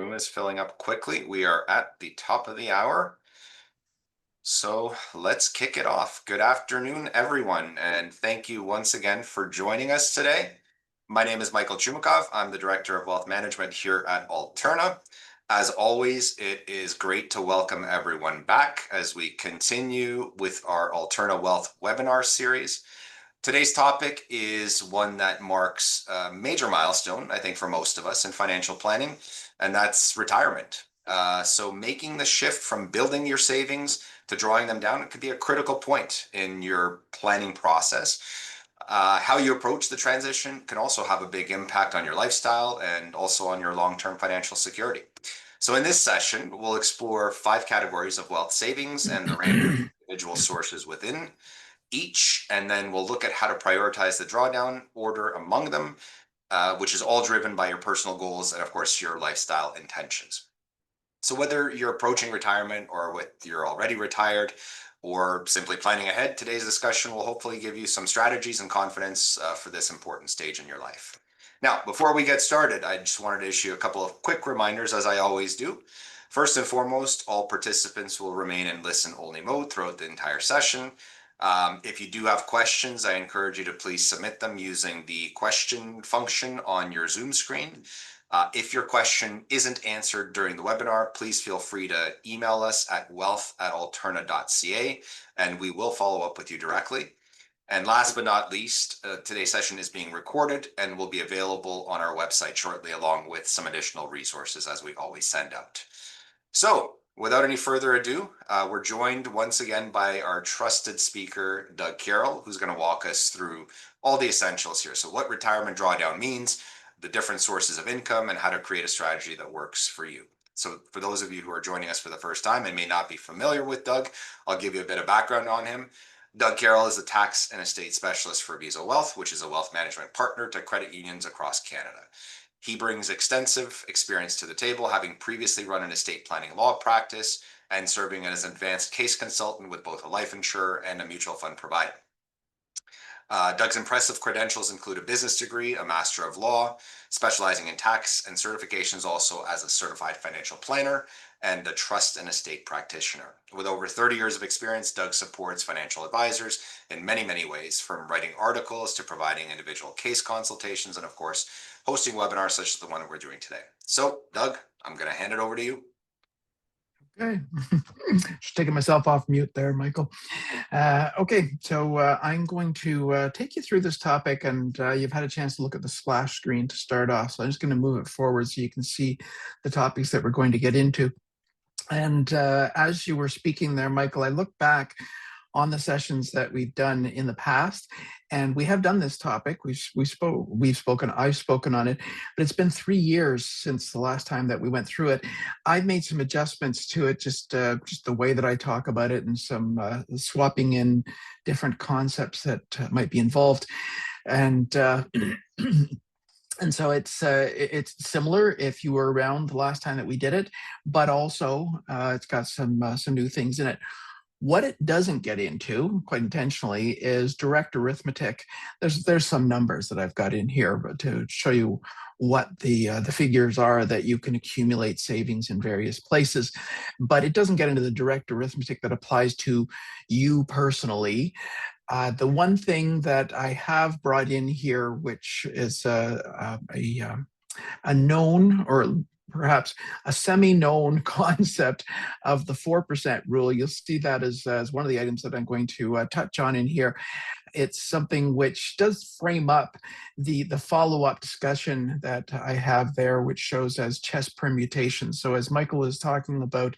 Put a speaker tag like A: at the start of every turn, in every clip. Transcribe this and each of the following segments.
A: room is filling up quickly. We are at the top of the hour. So let's kick it off. Good afternoon, everyone, and thank you once again for joining us today. My name is Michael Chumakov. I'm the Director of Wealth Management here at Alterna. As always, it is great to welcome everyone back as we continue with our Alterna Wealth webinar series. Today's topic is one that marks a major milestone, I think, for most of us in financial planning, and that's retirement. So making the shift from building your savings to drawing them down, it could be a critical point in your planning process. How you approach the transition can also have a big impact on your lifestyle and also on your long-term financial security. So in this session, we'll explore 5 categories of wealth savings and the range of individual sources within each, and then we'll look at how to prioritize the drawdown order among them, which is all driven by your personal goals and, of course, your lifestyle intentions. So whether you're approaching retirement or you're already retired or simply planning ahead, today's discussion will hopefully give you some strategies and confidence for this important stage in your life. Now, before we get started, I just wanted to issue a couple of quick reminders, as I always do. First and foremost, all participants will remain in listen-only mode throughout the entire session. If you do have questions, I encourage you to please submit them using the question function on your Zoom screen. If your question isn't answered during the webinar, please feel free to email us at wealth@alterna.ca, and we will follow up with you directly. And last but not least, today's session is being recorded and will be available on our website shortly, along with some additional resources as we always send out. So without any further ado, we're joined once again by our trusted speaker, Doug Carroll, who's going to walk us through all the essentials here. So what retirement drawdown means, the different sources of income, and how to create a strategy that works for you. So for those of you who are joining us for the first time and may not be familiar with Doug, I'll give you a bit of background on him. Doug Carroll is a tax and estate specialist for Visa Wealth, which is a wealth management partner to credit unions across Canada. He brings extensive experience to the table, having previously run an estate planning law practice and serving as an advanced case consultant with both a life insurer and a mutual fund provider. Doug's impressive credentials include a business degree, a Master of Law, specializing in tax, and certifications also as a certified financial planner and a trust and estate practitioner. With over 30 years of experience, Doug supports financial advisors in many, many ways, from writing articles to providing individual case consultations and, of course, hosting webinars such as the one we're doing today. So, Doug, I'm going to hand it over to you.
B: Okay, just taking myself off mute there, Michael. Okay, so I'm going to take you through this topic, and you've had a chance to look at the splash screen to start off. So I'm just going to move it forward so you can see the topics that we're going to get into. And as you were speaking there, Michael, I look back on the sessions that we've done in the past, and we have done this topic. I've spoken on it, but it's been 3 years since the last time that we went through it. I've made some adjustments to it, just the way that I talk about it, and some swapping in different concepts that might be involved, and and so it's similar if you were around the last time that we did it, but also it's got some new things in it. What it doesn't get into, quite intentionally, is direct arithmetic. There's some numbers that I've got in here, but to show you what the figures are that you can accumulate savings in various places. But it doesn't get into the direct arithmetic that applies to you personally. The one thing that I have brought in here, which is a known, or perhaps a semi-known concept of the 4% rule. You'll see that as one of the items that I'm going to touch on in here. It's something which does frame up the follow-up discussion that I have there, which shows as chess permutations. So as Michael is talking about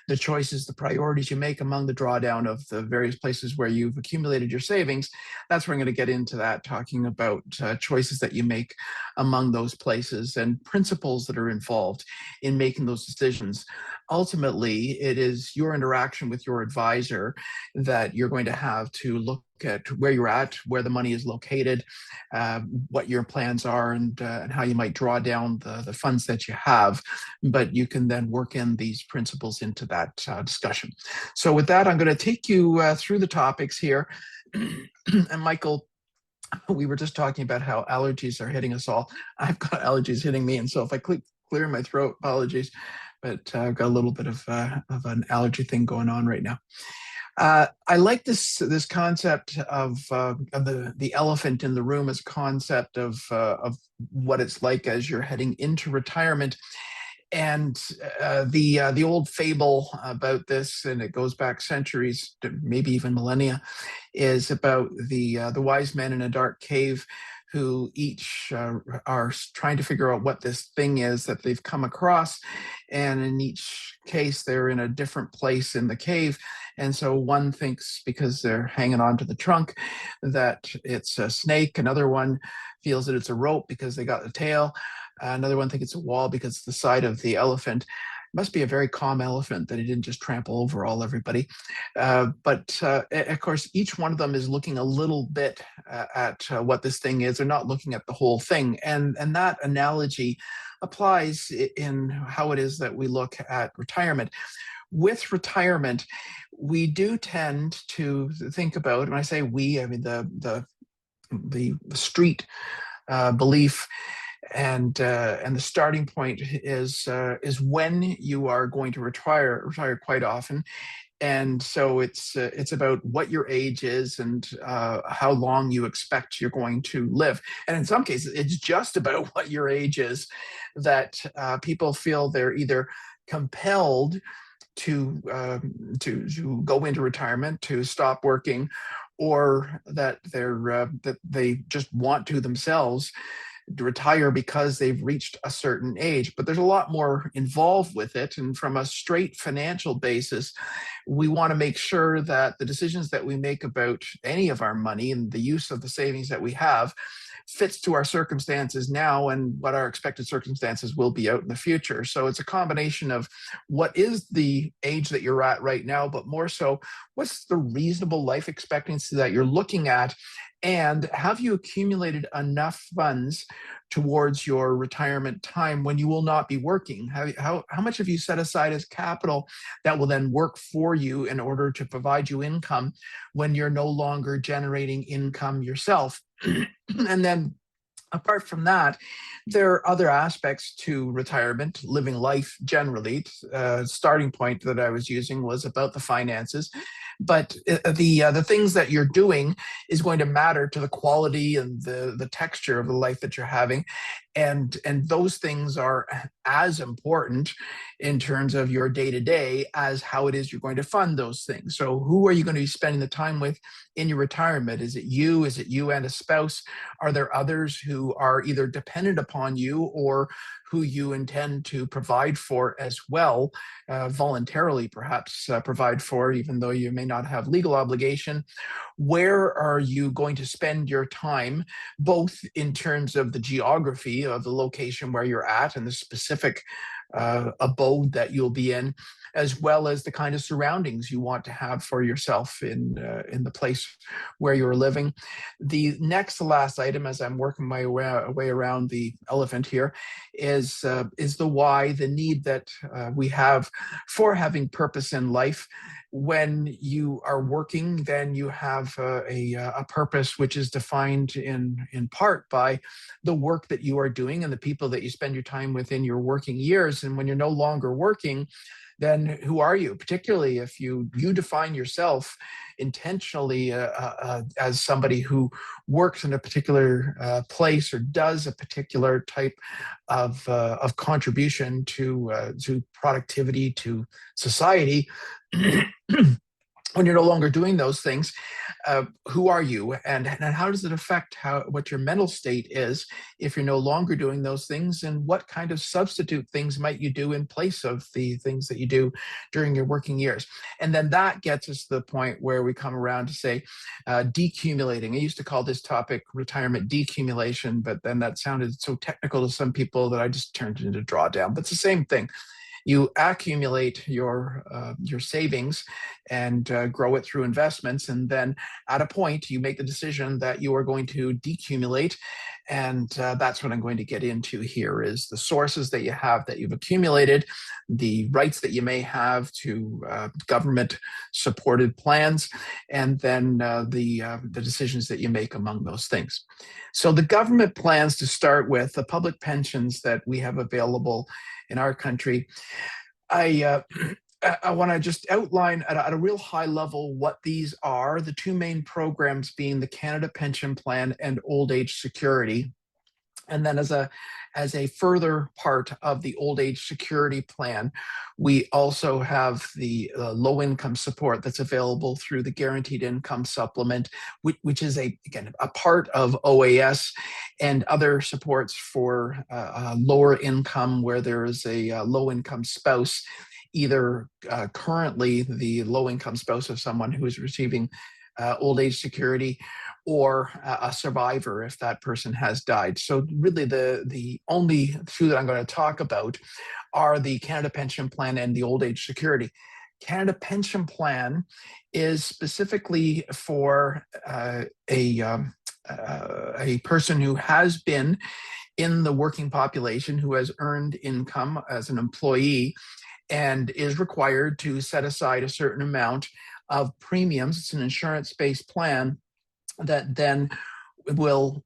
B: the choices, the priorities you make among the drawdown of the various places where you've accumulated your savings, that's where I'm going to get into that, talking about choices that you make among those places and principles that are involved in making those decisions. Ultimately, it is your interaction with your advisor that you're going to have to look at where you're at, where the money is located, what your plans are, and how you might draw down the funds that you have. But you can then work in these principles into that discussion. So with that, I'm going to take you through the topics here. And Michael, we were just talking about how allergies are hitting us all. I've got allergies hitting me, and so if I clear my throat. Apologies, but I've got a little bit of an allergy thing going on right now. I like this concept of the elephant in the room as concept of what it's like as you're heading into retirement. And the old fable about this, and it goes back centuries, maybe even millennia, is about the wise men in a dark cave who each are trying to figure out what this thing is that they've come across. And in each case, they're in a different place in the cave. And so one thinks, because they're hanging on to the trunk, that it's a snake. Another one feels that it's a rope because they got the tail. Another one thinks it's a wall because it's the side of the elephant. Must be a very calm elephant that he didn't just trample over everybody. But of course, each one of them is looking a little bit at what this thing is. They're not looking at the whole thing. And that analogy applies in how it is that we look at retirement. With retirement, we do tend to think about, when I say we, I mean the street belief, and the starting point is when you are going to retire quite often. And so it's about what your age is and how long you expect you're going to live. And in some cases, it's just about what your age is that people feel they're either compelled to go into retirement, to stop working, or that that they just want to themselves to retire because they've reached a certain age. But there's a lot more involved with it. And from a straight financial basis, we want to make sure that the decisions that we make about any of our money and the use of the savings that we have fits to our circumstances now and what our expected circumstances will be out in the future. So it's a combination of what is the age that you're at right now, but more so, what's the reasonable life expectancy that you're looking at? And have you accumulated enough funds towards your retirement time when you will not be working? How much have you set aside as capital that will then work for you in order to provide you income when you're no longer generating income yourself? And then apart from that, there are other aspects to retirement, living life generally. Starting point that I was using was about the finances, but the things that you're doing is going to matter to the quality and the texture of the life that you're having, and those things are as important in terms of your day to day as how it is you're going to fund those things. So who are you going to be spending the time with in your retirement? Is it you? Is it you and a spouse? Are there others who are either dependent upon you or who you intend to provide for as well, voluntarily perhaps provide for, even though you may not have legal obligation? Where are you going to spend your time, both in terms of the geography of the location where you're at and the specific abode that you'll be in, as well as the kind of surroundings you want to have for yourself in the place where you're living. The next to last item, as I'm working my way around the elephant here, is the why, the need that we have for having purpose in life. When you are working, then you have a purpose which is defined in part by the work that you are doing and the people that you spend your time with in your working years. And when you're no longer working, then who are you? Particularly if you define yourself intentionally as somebody who works in a particular place or does a particular type of contribution to productivity, to society. When you're no longer doing those things, who are you, and how does it affect what your mental state is if you're no longer doing those things, and what kind of substitute things might you do in place of the things that you do during your working years? And then that gets us to the point where we come around to say decumulating. I used to call this topic retirement decumulation, but then that sounded so technical to some people that I just turned it into drawdown. But it's the same thing. You accumulate your savings and grow it through investments, and then at a point you make the decision that you are going to decumulate, And that's what I'm going to get into here is the sources that you have that you've accumulated, the rights that you may have to government supported plans, and then the decisions that you make among those things. So the government plans to start with, the public pensions that we have available in our country, I I want to just outline at a real high level what these are. The two main programs being the Canada Pension Plan and Old Age Security. And then as a further part of the old age security plan, we also have the low income support that's available through the guaranteed income supplement, which is again a part of OAS, and other supports for lower income where there is a low income spouse, either currently the low income spouse of someone who is receiving old age security, or a survivor if that person has died. So really the only two that I'm going to talk about are the Canada Pension Plan and the Old Age Security. Canada Pension Plan is specifically for a person who has been in the working population, who has earned income as an employee, and is required to set aside a certain amount of premiums. It's an insurance-based plan that then will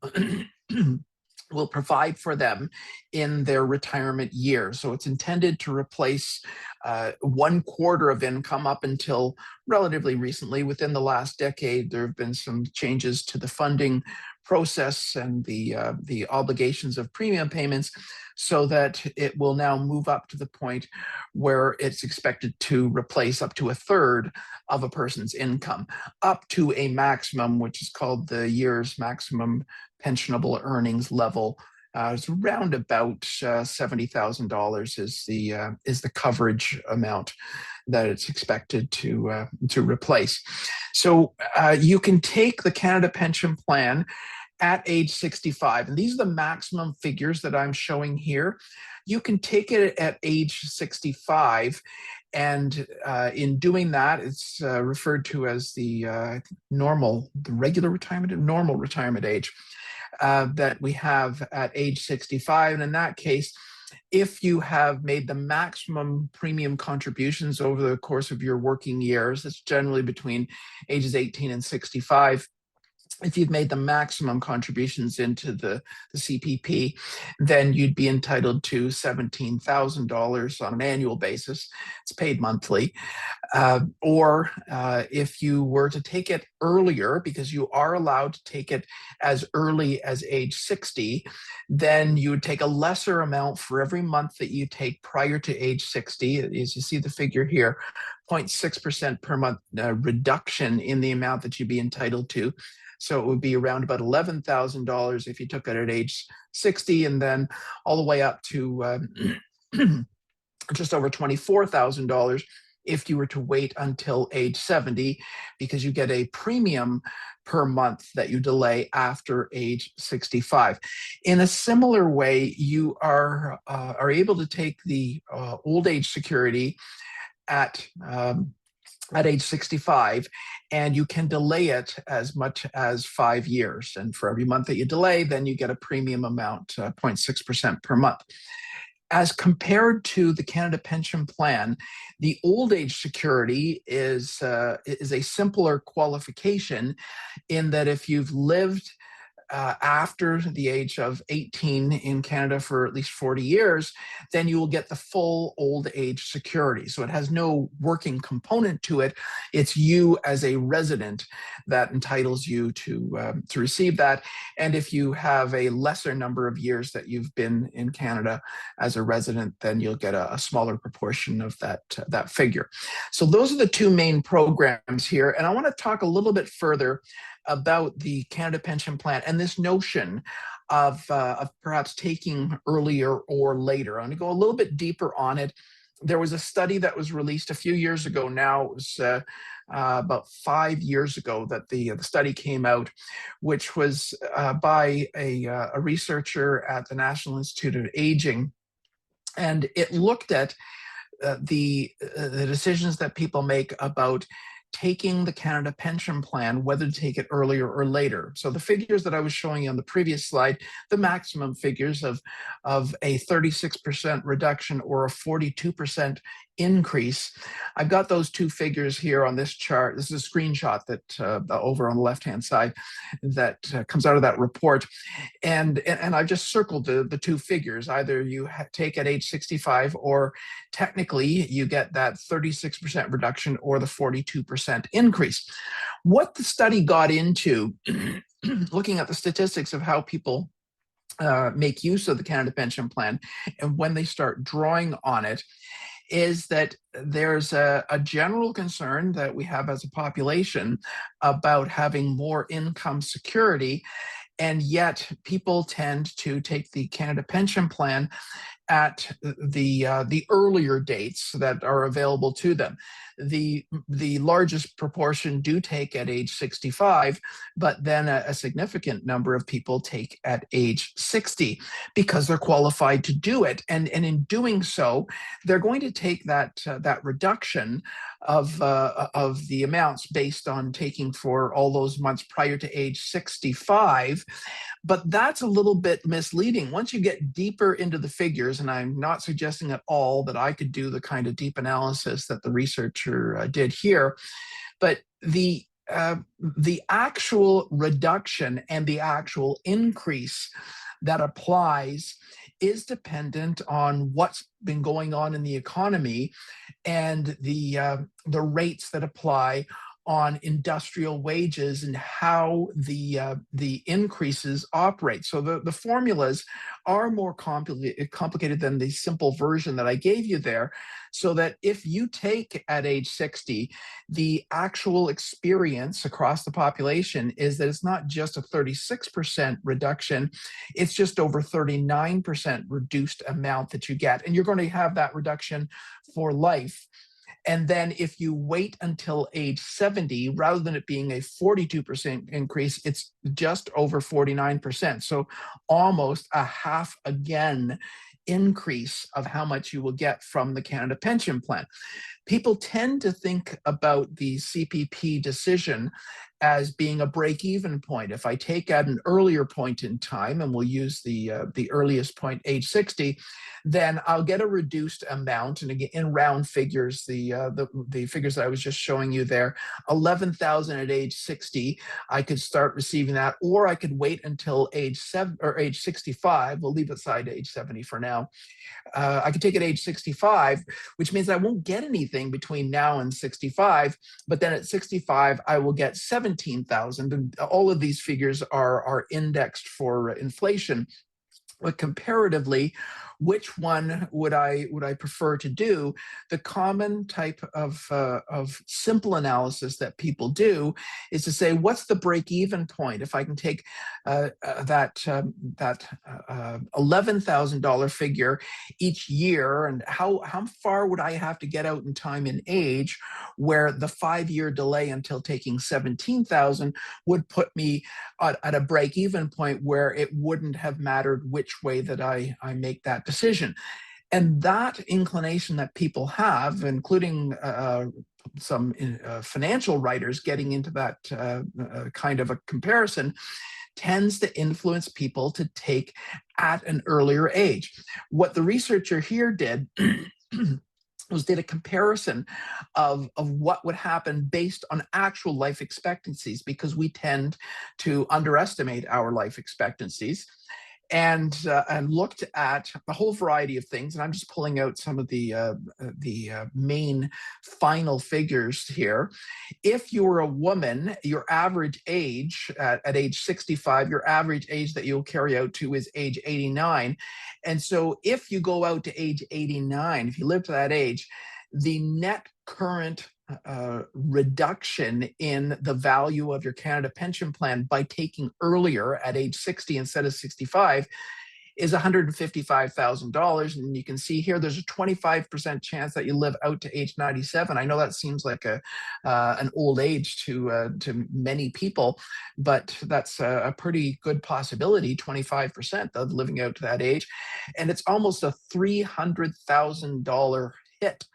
B: will provide for them in their retirement years. So it's intended to replace 1/4 of income. Up until relatively recently, within the last decade, there have been some changes to the funding process and the obligations of premium payments, so that it will now move up to the point where it's expected to replace up to 1/3 of a person's income, up to a maximum, which is called the year's maximum pensionable earnings level. It's around about $70,000 is the coverage amount that it's expected to replace. So you can take the Canada Pension Plan at age 65, and these are the maximum figures that I'm showing here. You can take it at age 65, and in doing that, it's referred to as the regular retirement, normal retirement age that we have at age 65. And in that case, if you have made the maximum premium contributions over the course of your working years, it's generally between ages 18 and 65. If you've made the maximum contributions into the CPP, then you'd be entitled to $17,000 on an annual basis. It's paid monthly. Or if you were to take it earlier, because you are allowed to take it as early as age 60, then you would take a lesser amount for every month that you take prior to age 60. As you see the figure here, 0.6% per month reduction in the amount that you'd be entitled to. So it would be around about $11,000 if you took it at age 60, and then all the way up to just over $24,000 if you were to wait until age 70, because you get a premium per month that you delay after age 65. In a similar way, you are able to take the old age security at age 65, and you can delay it as much as 5 years. And for every month that you delay, then you get a premium amount, 0.6% per month. As compared to the Canada Pension Plan, the old age security is a simpler qualification, in that if you've lived after the age of 18 in Canada for at least 40 years, then you will get the full old age security. So it has no working component to it. It's you as a resident that entitles you to receive that. And if you have a lesser number of years that you've been in Canada as a resident, then you'll get a smaller proportion of that figure. So those are the two main programs here. And I want to talk a little bit further about the Canada Pension Plan and this notion of perhaps taking earlier or later. I'm going to go a little bit deeper on it. There was a study that was released a few years ago now. It was about 5 years ago that the study came out, which was by a researcher at the National Institute of Aging. And it looked at the decisions that people make about taking the Canada Pension Plan, whether to take it earlier or later. So the figures that I was showing you on the previous slide, the maximum figures of a 36% reduction or a 42% increase. I've got those two figures here on this chart. This is a screenshot that over on the left-hand side that comes out of that report. And I've just circled the two figures. Either you take at age 65, or technically you get that 36% reduction or the 42% increase. What the study got into, looking at the statistics of how people make use of the Canada Pension Plan and when they start drawing on it, is that there's a general concern that we have as a population about having more income security, and yet people tend to take the Canada Pension Plan at the earlier dates that are available to them. The largest proportion do take at age 65, but then a significant number of people take at age 60 because they're qualified to do it. And in doing so, they're going to take that reduction of the amounts based on taking for all those months prior to age 65. But that's a little bit misleading. Once you get deeper into the figures, and I'm not suggesting at all that I could do the kind of deep analysis that the researcher did here, but the actual reduction and the actual increase that applies is dependent on what's been going on in the economy and the rates that apply on industrial wages and how the increases operate. So the formulas are more complicated than the simple version that I gave you there, so that if you take at age 60, the actual experience across the population is that it's not just a 36% reduction, it's just over 39% reduced amount that you get. And you're going to have that reduction for life. And then if you wait until age 70, rather than it being a 42% increase, it's just over 49%. So almost a half again increase of how much you will get from the Canada Pension Plan. People tend to think about the CPP decision as being a break-even point. If I take at an earlier point in time, and we'll use the earliest point, age 60, then I'll get a reduced amount. And again, in round figures, the figures that I was just showing you there, 11,000 at age 60, I could start receiving that, or I could wait until age 65. We'll leave aside age 70 for now. I could take it at age 65, which means I won't get anything between now and 65, but then at 65, I will get 17,000. And all of these figures are indexed for inflation. But comparatively, which one would I prefer to do? The common type of simple analysis that people do is to say, what's the break-even point? If I can take that $11,000 figure each year, and how far would I have to get out in time in age, where the 5-year delay until taking 17,000 would put me at a break-even point where it wouldn't have mattered which way that I make that decision. And that inclination that people have, including some financial writers getting into that kind of a comparison, tends to influence people to take at an earlier age. What the researcher here did was did a comparison of what would happen based on actual life expectancies, because we tend to underestimate our life expectancies, and looked at a whole variety of things. And I'm just pulling out some of the main final figures here. If you were a woman, your average age at age 65, your average age that you'll carry out to is age 89. And so if you go out to age 89, if you live to that age, the net current reduction in the value of your Canada Pension Plan by taking earlier at age 60 instead of 65 is $155,000. And you can see here, there's a 25% chance that you live out to age 97. I know that seems like an old age to many people, but that's a pretty good possibility, 25% of living out to that age. And it's almost a $300,000 hit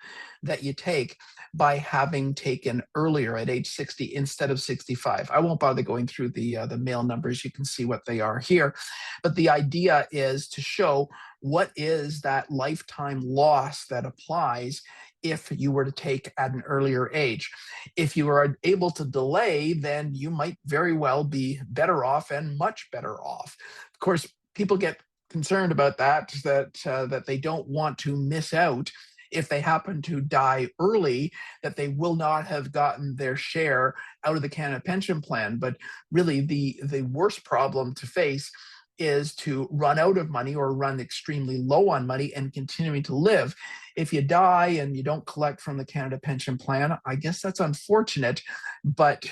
B: that you take by having taken earlier at age 60 instead of 65. I won't bother going through the male numbers. You can see what they are here. But the idea is to show what is that lifetime loss that applies if you were to take at an earlier age. If you are able to delay, then you might very well be better off and much better off. Of course, people get concerned about that they don't want to miss out if they happen to die early, that they will not have gotten their share out of the Canada Pension Plan. But really, the worst problem to face is to run out of money or run extremely low on money and continuing to live. If you die and you don't collect from the Canada Pension Plan, I guess that's unfortunate, but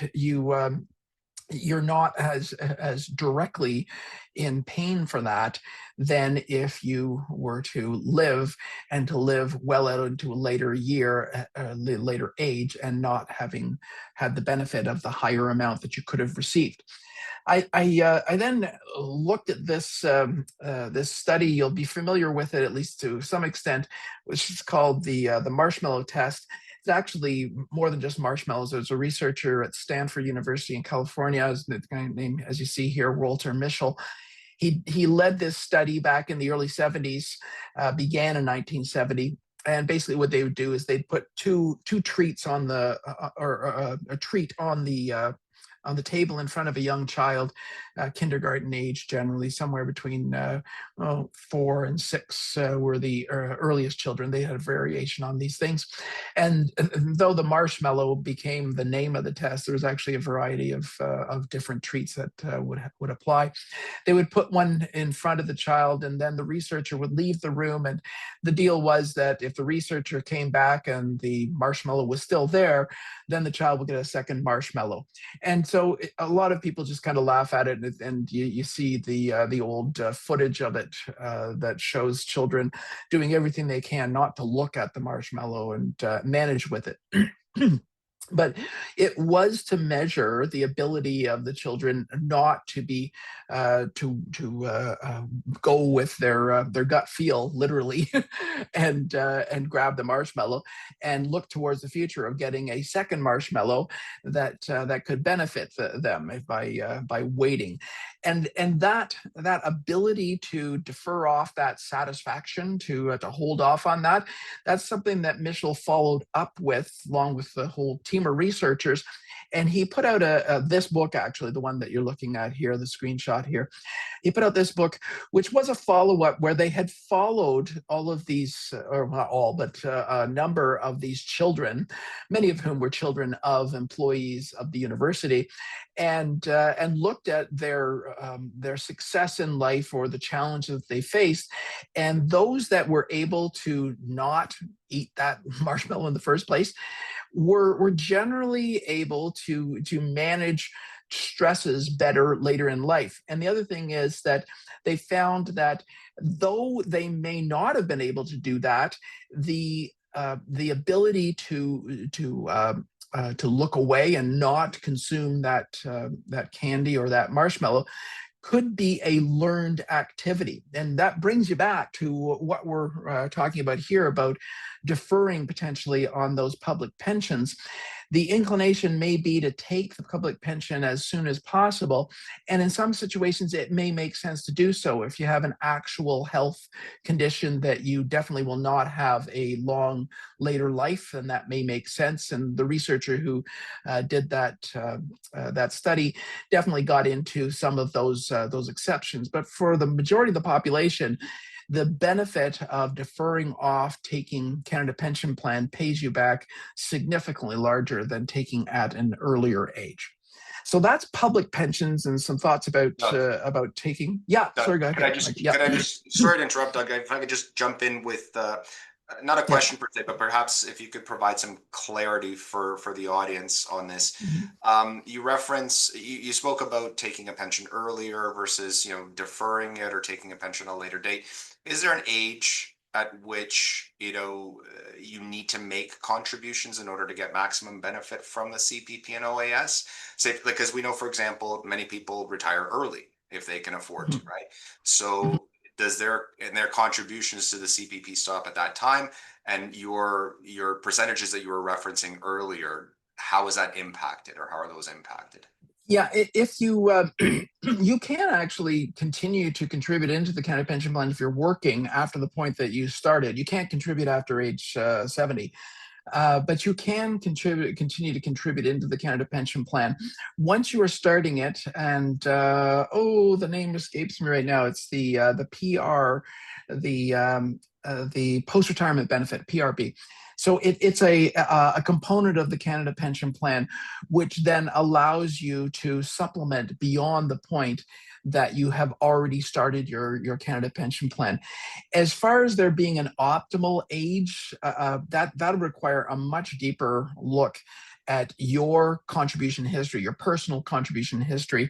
B: you're not as directly in pain for that than if you were to live and to live well out into a later age and not having had the benefit of the higher amount that you could have received. I then looked at this study. You'll be familiar with it, at least to some extent, which is called the marshmallow test. It's actually more than just marshmallows. There's a researcher at Stanford University in California, the guy named, as you see here, Walter Mischel. He led this study back in the early 70s, began in 1970. And basically, what they would do is they'd put two treats on the or a treat on the table in front of a young child, kindergarten age, generally somewhere between 4 and 6 were the earliest children. They had a variation on these things. And though the marshmallow became the name of the test, there was actually a variety of different treats that would apply. They would put one in front of the child, and then the researcher would leave the room. And the deal was that if the researcher came back and the marshmallow was still there, then the child would get a second marshmallow. And so a lot of people just kind of laugh at it, and you see the old footage of it that shows children doing everything they can not to look at the marshmallow and manage with it. But it was to measure the ability of the children not to be go with their gut feel literally and grab the marshmallow and look towards the future of getting a second marshmallow that could benefit them by waiting. And that ability to defer off that satisfaction, to hold off on that, that's something that Mischel followed up with, along with the whole team of researchers. And he put out this book, actually, the one that you're looking at here, the screenshot here. He put out this book, which was a follow-up where they had followed all of these, or not all, but a number of these children, many of whom were children of employees of the university, and looked at their success in life or the challenges they faced. And those that were able to not eat that marshmallow in the first place were generally able to manage stresses better later in life. And the other thing is that they found that though they may not have been able to do that, the ability to look away and not consume that candy or that marshmallow could be a learned activity. And that brings you back to what we're talking about here, about deferring potentially on those public pensions. The inclination may be to take the public pension as soon as possible. And in some situations, it may make sense to do so. If you have an actual health condition that you definitely will not have a long later life, then that may make sense. And the researcher who did that study definitely got into some of those exceptions. But for the majority of the population, the benefit of deferring off taking Canada Pension Plan pays you back significantly larger than taking at an earlier age. So that's public pensions and some thoughts about taking. Yeah,
A: Doug,
B: sorry, go ahead. Yeah,
A: sorry to interrupt, Doug. If I could just jump in with not a
B: yeah.
A: question per se, but perhaps if you could provide some clarity for the audience on this.
B: Mhm.
A: You spoke about taking a pension earlier versus, deferring it or taking a pension at a later date. Is there an age at which, you need to make contributions in order to get maximum benefit from the CPP and OAS? Say, because we know, for example, many people retire early if they can afford to,
B: Mhm.
A: right? So does their contributions to the CPP stop at that time? And your percentages that you were referencing earlier, how is that impacted, or how are those impacted?
B: Yeah, if you you can actually continue to contribute into the county pension plan if you're working after the point that you started. You can't contribute after age 70. But you can continue to contribute into the Canada Pension Plan once you are starting it. And the name escapes me right now. It's the PR, the post retirement benefit (PRB). So it's a component of the Canada Pension Plan, which then allows you to supplement beyond the point that you have already started your Canada Pension Plan. As far as there being an optimal age, that'll require a much deeper look at your contribution history, your personal contribution history,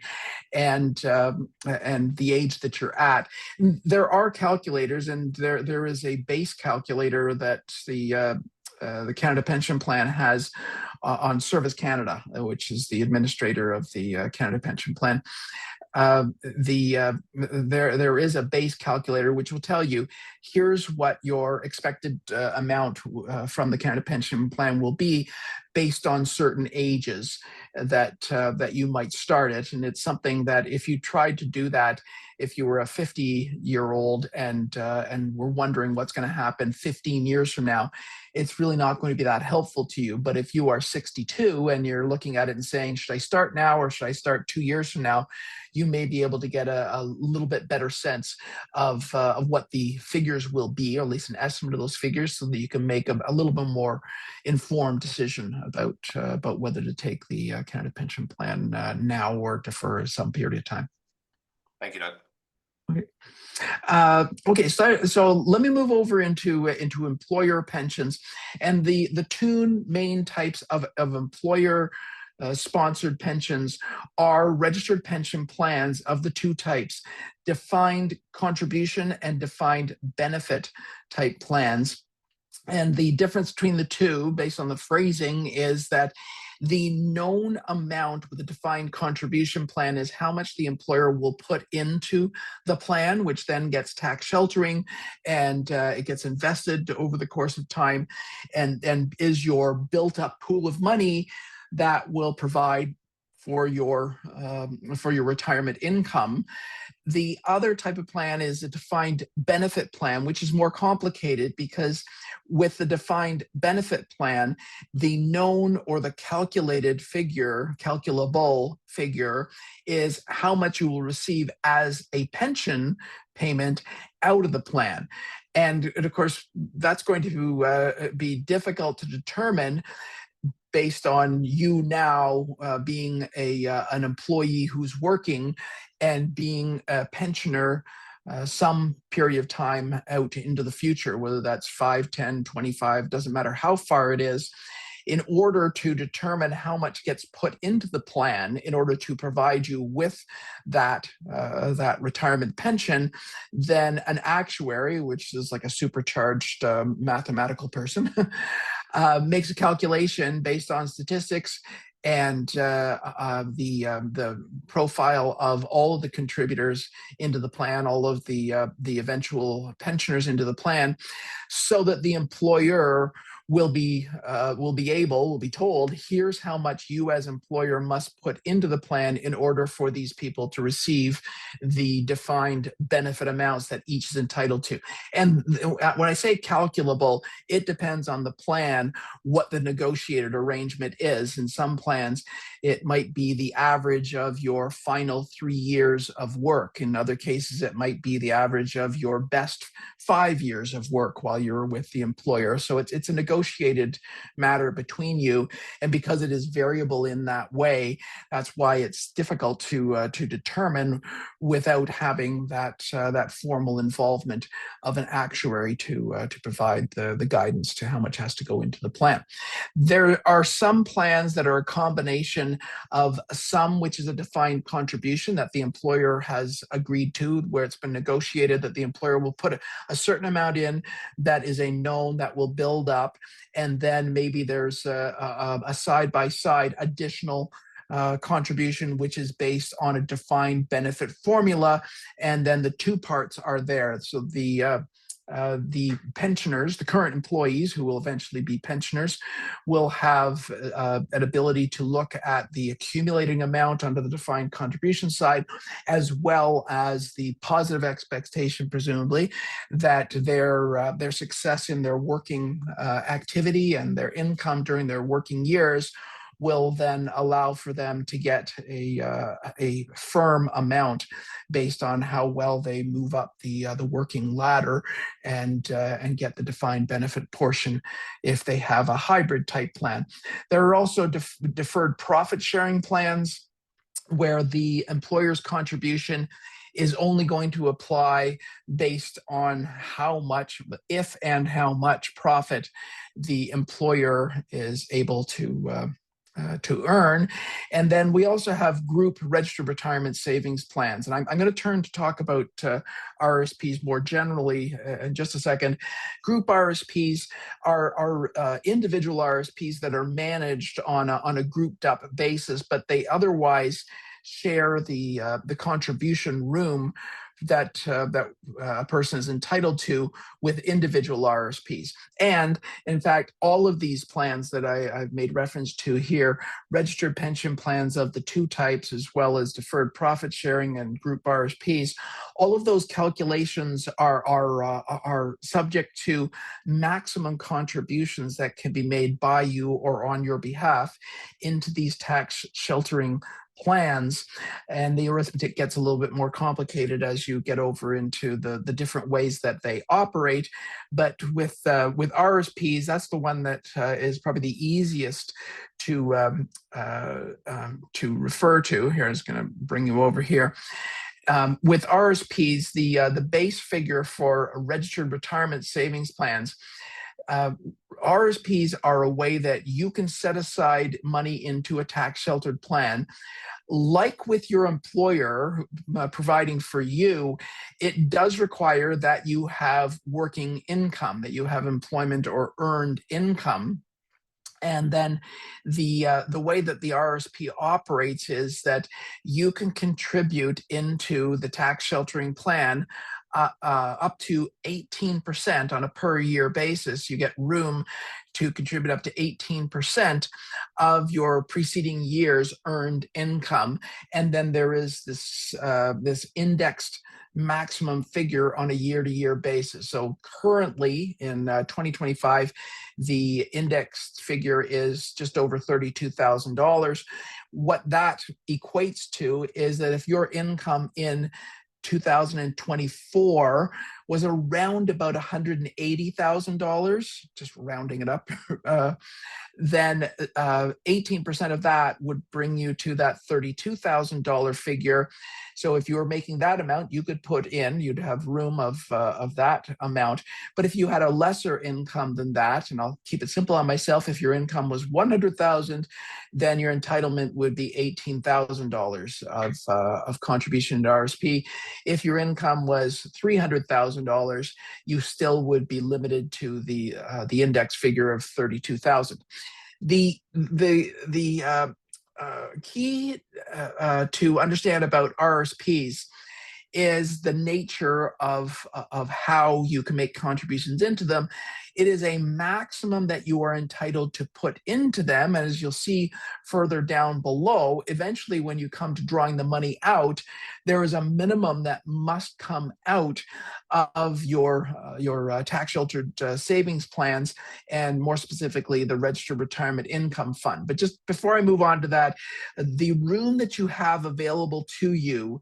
B: and the age that you're at. There are calculators, and there is a base calculator that the Canada Pension Plan has on Service Canada, which is the administrator of the Canada Pension Plan. There is a base calculator which will tell you here's what your expected amount from the Canada Pension Plan will be based on certain ages that you might start it. And it's something that if you tried to do that, if you were a 50-year-old and were wondering what's going to happen 15 years from now, it's really not going to be that helpful to you. But if you are 62 and you're looking at it and saying, should I start now or should I start 2 years from now, you may be able to get a little bit better sense of what the figures will be, or at least an estimate of those figures, so that you can make a little bit more informed decision about whether to take the Canada Pension Plan now or defer some period of time.
A: Thank you, Doug.
B: Okay. So let me move over into employer pensions, and the two main types of employer sponsored pensions are registered pension plans of the two types: defined contribution and defined benefit type plans. And the difference between the two, based on the phrasing, is that the known amount with a defined contribution plan is how much the employer will put into the plan, which then gets tax sheltering, and it gets invested over the course of time, and is your built up pool of money that will provide for your retirement income. The other type of plan is a defined benefit plan, which is more complicated, because with the defined benefit plan, the known or the calculated figure, calculable figure, is how much you will receive as a pension payment out of the plan. And of course, that's going to be difficult to determine based on you now being an employee who's working and being a pensioner some period of time out into the future, whether that's 5, 10, 25, doesn't matter how far it is. In order to determine how much gets put into the plan in order to provide you with that retirement pension, then an actuary, which is like a supercharged mathematical person, makes a calculation based on statistics and the profile of all of the contributors into the plan, all of the eventual pensioners into the plan, so that the employer will be told, here's how much you as employer must put into the plan in order for these people to receive the defined benefit amounts that each is entitled to. And when I say calculable, it depends on the plan what the negotiated arrangement is. In some plans, it might be the average of your final 3 years of work. In other cases, it might be the average of your best 5 years of work while you're with the employer. So it's a negotiated matter between you. And because it is variable in that way, that's why it's difficult to determine without having that formal involvement of an actuary to provide the guidance to how much has to go into the plan. There are some plans that are a combination of some, which is a defined contribution that the employer has agreed to, where it's been negotiated that the employer will put a certain amount in that is a known that will build up, and then maybe there's a side-by-side additional contribution, which is based on a defined benefit formula, and then the two parts are there. So the pensioners, the current employees who will eventually be pensioners, will have an ability to look at the accumulating amount under the defined contribution side, as well as the positive expectation, presumably, that their success in their working activity and their income during their working years will then allow for them to get a firm amount based on how well they move up the working ladder and get the defined benefit portion if they have a hybrid type plan. There are also deferred profit sharing plans where the employer's contribution is only going to apply based on how much, if and how much profit the employer is able to earn. And then we also have group registered retirement savings plans. And I'm going to turn to talk about RSPs more generally in just a second. Group RSPs are individual RSPs that are managed on a grouped up basis, but they otherwise share the contribution room that a person is entitled to with individual RSPs. And in fact, all of these plans that I've made reference to here, registered pension plans of the two types, as well as deferred profit sharing and group RSPs, all of those calculations are subject to maximum contributions that can be made by you or on your behalf into these tax sheltering plans, and the arithmetic gets a little bit more complicated as you get over into the different ways that they operate. But with RSPs, that's the one that is probably the easiest to refer to. Here, I'm just going to bring you over here. With RSPs, the base figure for registered retirement savings plans, RSPs are a way that you can set aside money into a tax sheltered plan. Like with your employer providing for you, it does require that you have working income, that you have employment or earned income. And then the way that the RSP operates is that you can contribute into the tax sheltering plan up to 18% on a per year basis. You get room to contribute up to 18% of your preceding year's earned income. And then there is this indexed maximum figure on a year-to-year basis. So currently in 2025, the indexed figure is just over $32,000. What that equates to is that if your income in 2024 was around about $180,000, just rounding it up, then 18% of that would bring you to that $32,000 figure. So if you were making that amount, you could put in, you'd have room of that amount. But if you had a lesser income than that, and I'll keep it simple on myself, if your income was $100,000, then your entitlement would be $18,000 of contribution to RSP. If your income was $300,000, you still would be limited to the index figure of $32,000. The key to understand about RSPs is the nature of how you can make contributions into them. It is a maximum that you are entitled to put into them. And as you'll see further down below, eventually when you come to drawing the money out, there is a minimum that must come out of your tax sheltered savings plans, and more specifically, the registered retirement income fund. But just before I move on to that, the room that you have available to you,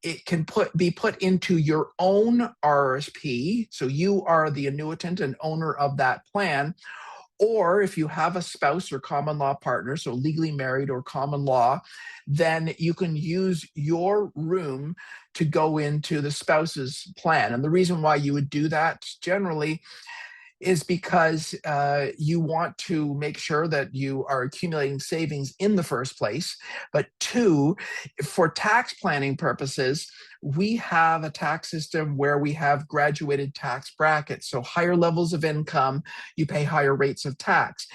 B: it can be put into your own RSP. So you are the annuitant and owner of that plan. Or if you have a spouse or common law partner, so legally married or common law, then you can use your room to go into the spouse's plan. And the reason why you would do that generally is because you want to make sure that you are accumulating savings in the first place. But two, for tax planning purposes, we have a tax system where we have graduated tax brackets. So higher levels of income, you pay higher rates of tax.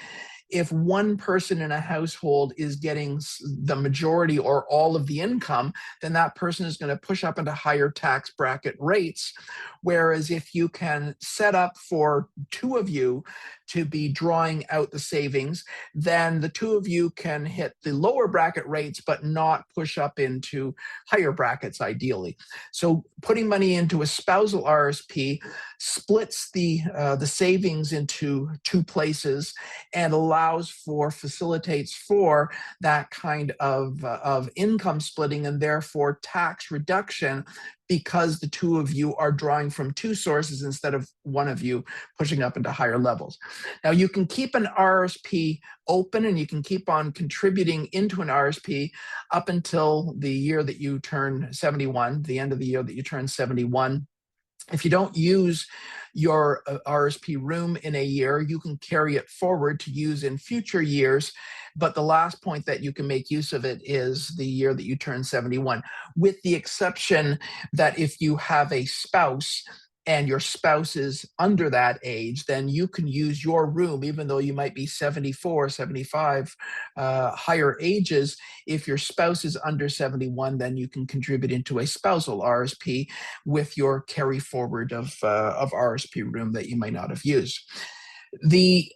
B: if one person in a household is getting the majority or all of the income, then that person is going to push up into higher tax bracket rates. Whereas if you can set up for two of you to be drawing out the savings, then the two of you can hit the lower bracket rates, but not push up into higher brackets ideally. So putting money into a spousal RSP splits the savings into two places and facilitates for that kind of income splitting and therefore tax reduction, because the two of you are drawing from two sources instead of one of you pushing up into higher levels. Now, you can keep an RSP open and you can keep on contributing into an RSP up until the year that you turn 71, the end of the year that you turn 71. If you don't use your RSP room in a year, you can carry it forward to use in future years. But the last point that you can make use of it is the year that you turn 71, with the exception that if you have a spouse and your spouse is under that age, then you can use your room, even though you might be 74, 75, higher ages. If your spouse is under 71, then you can contribute into a spousal RSP with your carry forward of RSP room that you might not have used. The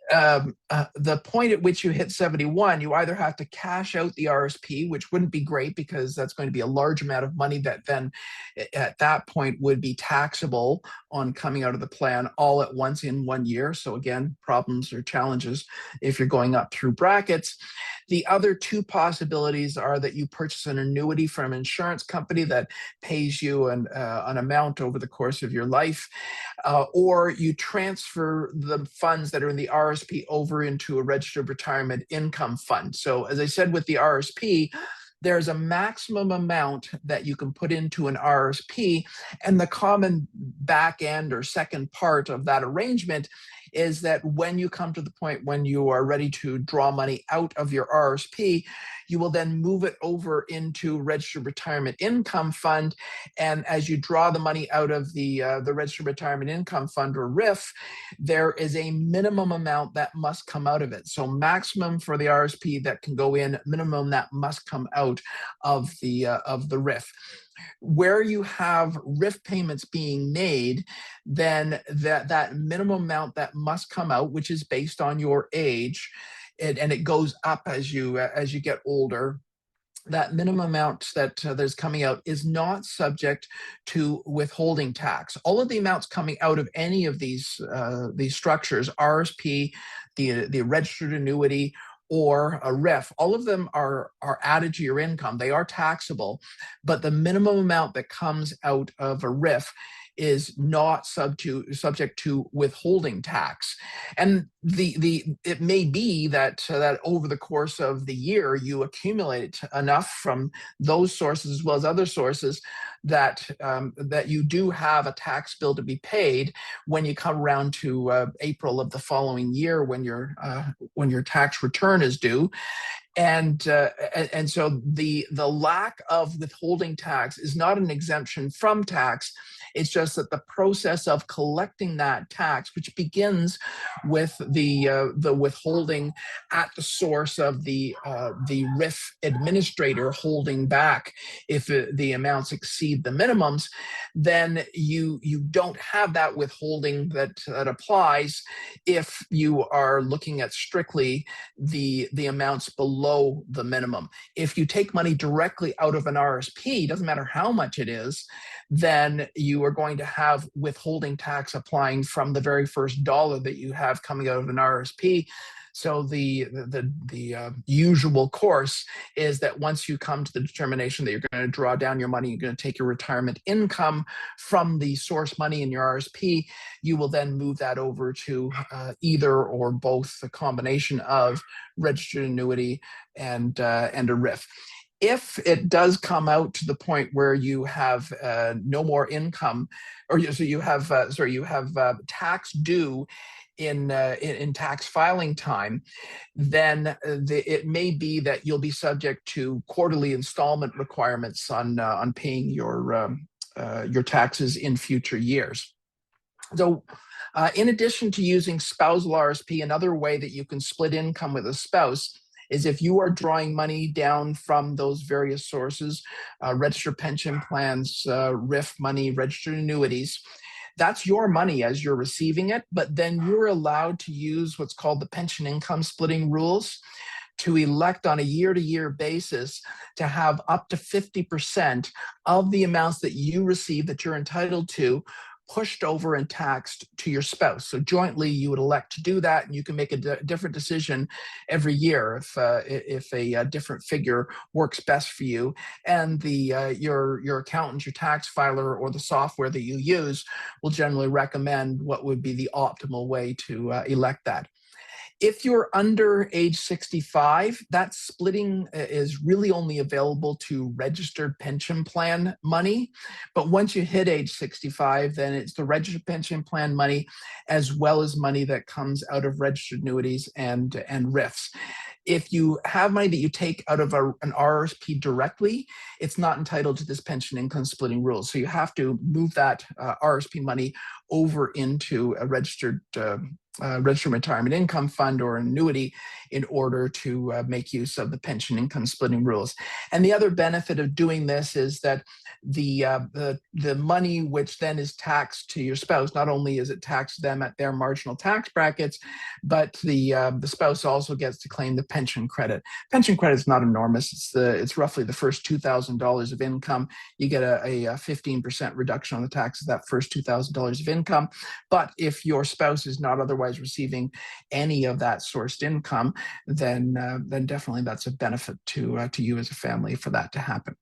B: point at which you hit 71, you either have to cash out the RSP, which wouldn't be great because that's going to be a large amount of money that then at that point would be taxable on coming out of the plan all at once in 1 year. So again, problems or challenges if you're going up through brackets. The other two possibilities are that you purchase an annuity from an insurance company that pays you an amount over the course of your life, or you transfer the funds that are in the RSP over into a registered retirement income fund. So as I said, with the RSP, there's a maximum amount that you can put into an RSP, and the common back end or second part of that arrangement is that when you come to the point when you are ready to draw money out of your RSP, you will then move it over into registered retirement income fund. And as you draw the money out of the registered retirement income fund, or RIF, there is a minimum amount that must come out of it. So maximum for the RSP that can go in, minimum that must come out of the RIF. Where you have RIF payments being made, then that minimum amount that must come out, which is based on your age, and it goes up as you get older, that minimum amount that's coming out is not subject to withholding tax. All of the amounts coming out of any of these structures, RSP, the registered annuity, or a RIF, all of them are added to your income. They are taxable, but the minimum amount that comes out of a RIF is not subject to withholding tax. And it may be that over the course of the year you accumulate enough from those sources as well as other sources that you do have a tax bill to be paid when you come around to April of the following year, when your tax return is due. And so the lack of withholding tax is not an exemption from tax. It's just that the process of collecting that tax, which begins with the withholding at the source of the RIF administrator holding back if the amounts exceed the minimums, then you don't have that withholding that applies if you are looking at strictly the amounts below the minimum. If you take money directly out of an RSP, doesn't matter how much it is, then you are going to have withholding tax applying from the very first dollar that you have coming out of an RSP. So the usual course is that once you come to the determination that you're going to draw down your money, you're going to take your retirement income from the source money in your RSP, you will then move that over to either or both the combination of registered annuity and a RIF. If it does come out to the point where you have no more income, or so you have tax due in tax filing time, then it may be that you'll be subject to quarterly installment requirements on paying your taxes in future years. So in addition to using spousal RSP, another way that you can split income with a spouse is if you are drawing money down from those various sources, registered pension plans, RIF money, registered annuities. That's your money as you're receiving it, but then you're allowed to use what's called the pension income splitting rules to elect on a year-to-year basis to have up to 50% of the amounts that you receive that you're entitled to pushed over and taxed to your spouse. So jointly, you would elect to do that, and you can make a different decision every year if a different figure works best for you. And your accountant, your tax filer, or the software that you use will generally recommend what would be the optimal way to elect that. If you're under age 65, that splitting is really only available to registered pension plan money. But once you hit age 65, then it's the registered pension plan money as well as money that comes out of registered annuities and RIFs. If you have money that you take out of an RSP directly, it's not entitled to this pension income splitting rule. So you have to move that RSP money over into a registered retirement income fund or annuity in order to make use of the pension income splitting rules. And the other benefit of doing this is that the money which then is taxed to your spouse, not only is it taxed them at their marginal tax brackets, but the spouse also gets to claim the pension credit. Pension credit is not enormous. It's roughly the first $2,000 of income. You get a 15% reduction on the taxes that first $2,000 of income. But if your spouse is not otherwise receiving any of that sourced income, then definitely that's a benefit to you as a family for that to happen.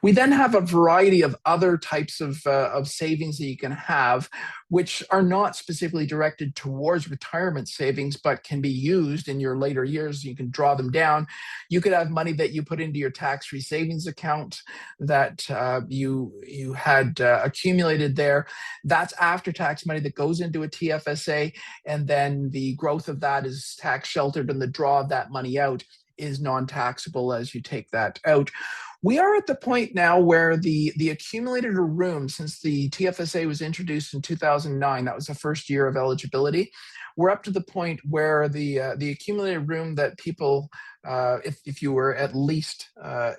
B: We then have a variety of other types of savings that you can have, which are not specifically directed towards retirement savings, but can be used in your later years. You can draw them down. You could have money that you put into your tax-free savings account that you had accumulated there. That's after-tax money that goes into a TFSA, and then the growth of that is tax sheltered, and the draw of that money out is non-taxable as you take that out. We are at the point now where the accumulated room, since the TFSA was introduced in 2009, that was the first year of eligibility, we're up to the point where the accumulated room that people, if you were at least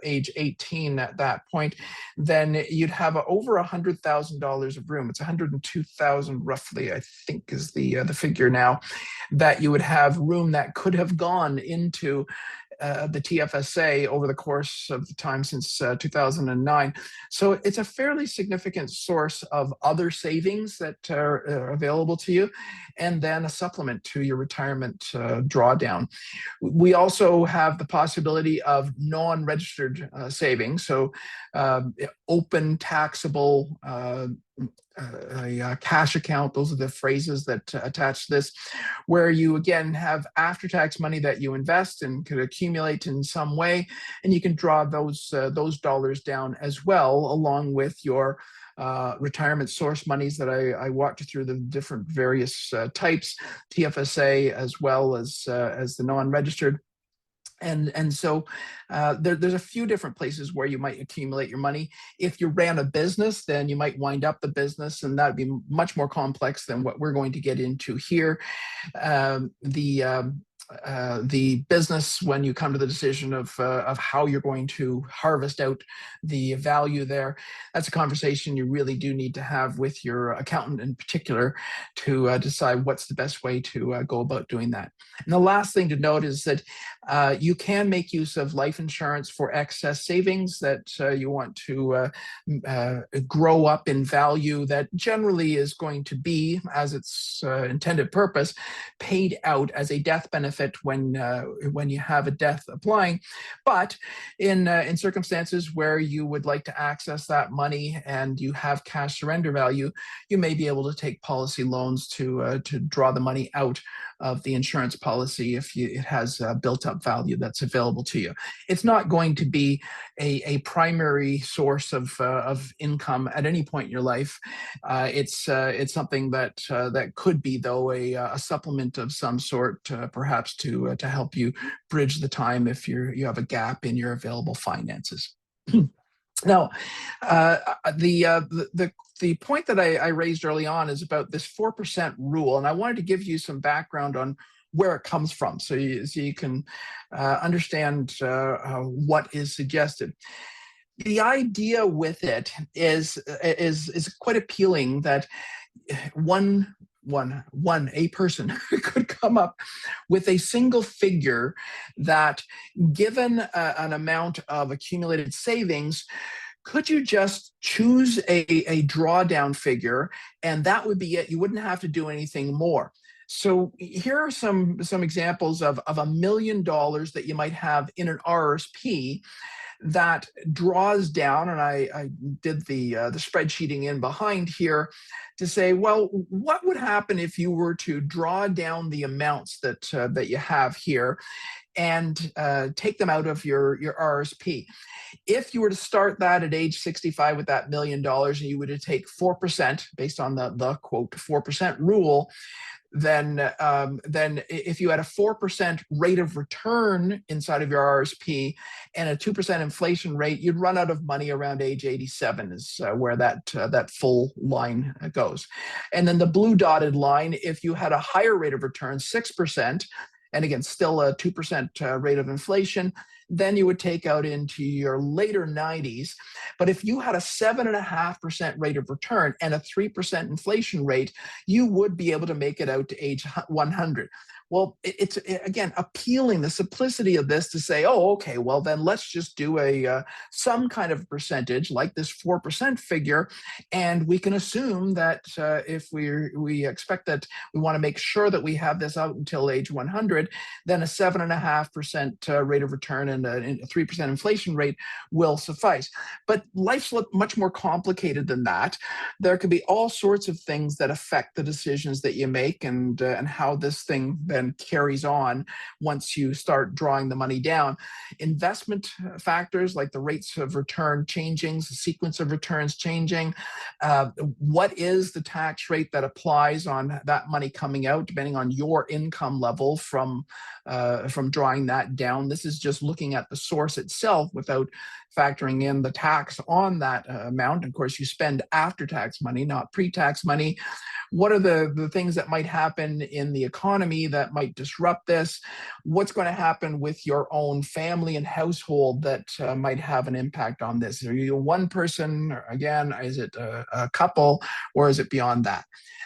B: age 18 at that point, then you'd have over $100,000 of room. It's 102,000 roughly, I think, is the figure now, that you would have room that could have gone into the TFSA over the course of the time since 2009. So it's a fairly significant source of other savings that are available to you, and then a supplement to your retirement drawdown. We also have the possibility of non-registered savings, so open taxable a cash account. Those are the phrases that attach to this, where you again have after-tax money that you invest and could accumulate in some way, and you can draw those dollars down as well, along with your retirement source monies that I walked you through the different various types, TFSA as well as the non-registered. And so there's a few different places where you might accumulate your money. If you ran a business, then you might wind up the business, and that would be much more complex than what we're going to get into here. The business, when you come to the decision of how you're going to harvest out the value there, that's a conversation you really do need to have with your accountant in particular to decide what's the best way to go about doing that. And the last thing to note is that you can make use of life insurance for excess savings that you want to grow up in value, that generally is going to be, as its intended purpose, paid out as a death benefit when you have a death applying. But in circumstances where you would like to access that money and you have cash surrender value, you may be able to take policy loans to draw the money out of the insurance policy if it has built up value that's available to you. It's not going to be a primary source of income at any point in your life. It's something that could be, though, a supplement of some sort, perhaps to help you bridge the time if you have a gap in your available finances. Now, the the point that I raised early on is about this 4% rule, and I wanted to give you some background on where it comes from, so you can understand what is suggested. The idea with it is quite appealing that a person could come up with a single figure that, given an amount of accumulated savings, could you just choose a drawdown figure and that would be it? You wouldn't have to do anything more. So here are some examples of $1 million that you might have in an RSP that draws down, and I did the spreadsheeting in behind here to say, well, what would happen if you were to draw down the amounts that you have here and take them out of your RSP? If you were to start that at age 65 with that $1 million, and you were to take 4% based on the quote 4% rule, then if you had a 4% rate of return inside of your RSP and a 2% inflation rate, you'd run out of money around age 87 is where that full line goes. And then the blue dotted line, if you had a higher rate of return, 6%, and again, still a 2% rate of inflation, then you would take out into your later 90s. But if you had a 7.5% rate of return and a 3% inflation rate, you would be able to make it out to age 100. Well, it's again appealing, the simplicity of this, to say, oh, okay, well then let's just do some kind of percentage like this 4% figure, and we can assume that if we expect that we want to make sure that we have this out until age 100, then a 7.5% rate of return and a 3% inflation rate will suffice. But life's much more complicated than that. There could be all sorts of things that affect the decisions that you make and how this thing then carries on once you start drawing the money down. Investment factors like the rates of return changing, the sequence of returns changing, what is the tax rate that applies on that money coming out, depending on your income level from drawing that down. This is just looking at the source itself without factoring in the tax on that amount. Of course, you spend after-tax money, not pre-tax money. What are the things that might happen in the economy that might disrupt this? What's going to happen with your own family and household that might have an impact on this? Are you one person? Again, is it a couple, or is it beyond that?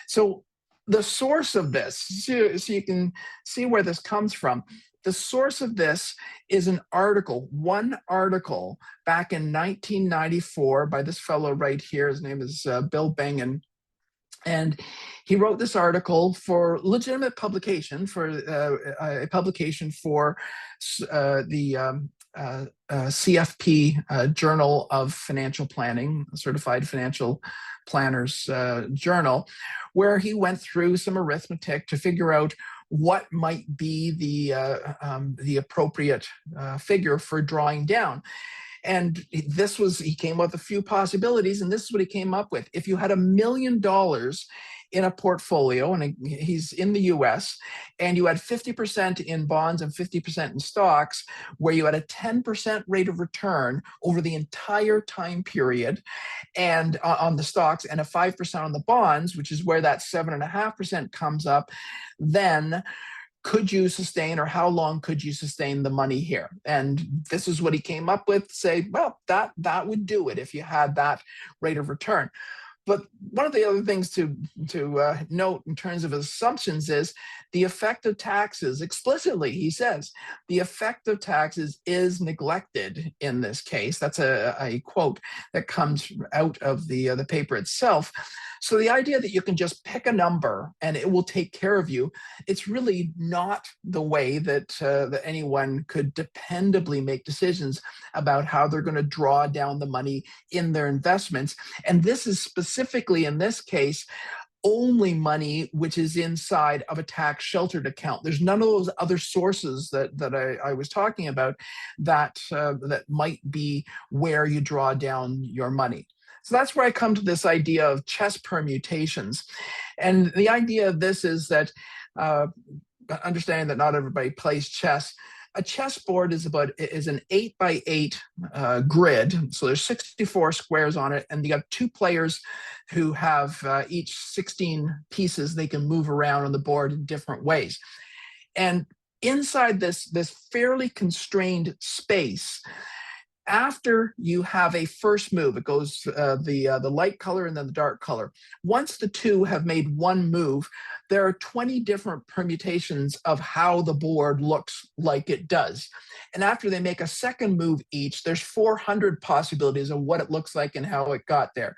B: So the source of this, so you can see where this comes from. The source of this is one article back in 1994 by this fellow right here. His name is Bill Bengen. And he wrote this article for legitimate publication, for a publication for the CFP Journal of Financial Planning, Certified Financial Planners Journal, where he went through some arithmetic to figure out what might be the appropriate figure for drawing down. And he came up with a few possibilities, and this is what he came up with. If you had $1 million in a portfolio, and he's in the US, and you had 50% in bonds and 50% in stocks, where you had a 10% rate of return over the entire time period, and on the stocks, and a 5% on the bonds, which is where that 7.5% comes up, then could you sustain, or how long could you sustain the money here? And this is what he came up with, say, well, that would do it if you had that rate of return. But one of the other things to note in terms of assumptions is the effect of taxes. Explicitly, he says, the effect of taxes is neglected in this case. That's a quote that comes out of the paper itself. So the idea that you can just pick a number and it will take care of you, it's really not the way that anyone could dependably make decisions about how they're going to draw down the money in their investments. And this is specifically, in this case, only money which is inside of a tax sheltered account. There's none of those other sources that I was talking about that might be where you draw down your money. So that's where I come to this idea of chess permutations. And the idea of this is that, understanding that not everybody plays chess, a chessboard is an 8 by 8 grid. So there's 64 squares on it, and you have two players who have each 16 pieces they can move around on the board in different ways. And inside this fairly constrained space, after you have a first move, it goes the light color and then the dark color. Once the two have made one move, there are 20 different permutations of how the board looks like it does. And after they make a second move each, there's 400 possibilities of what it looks like and how it got there.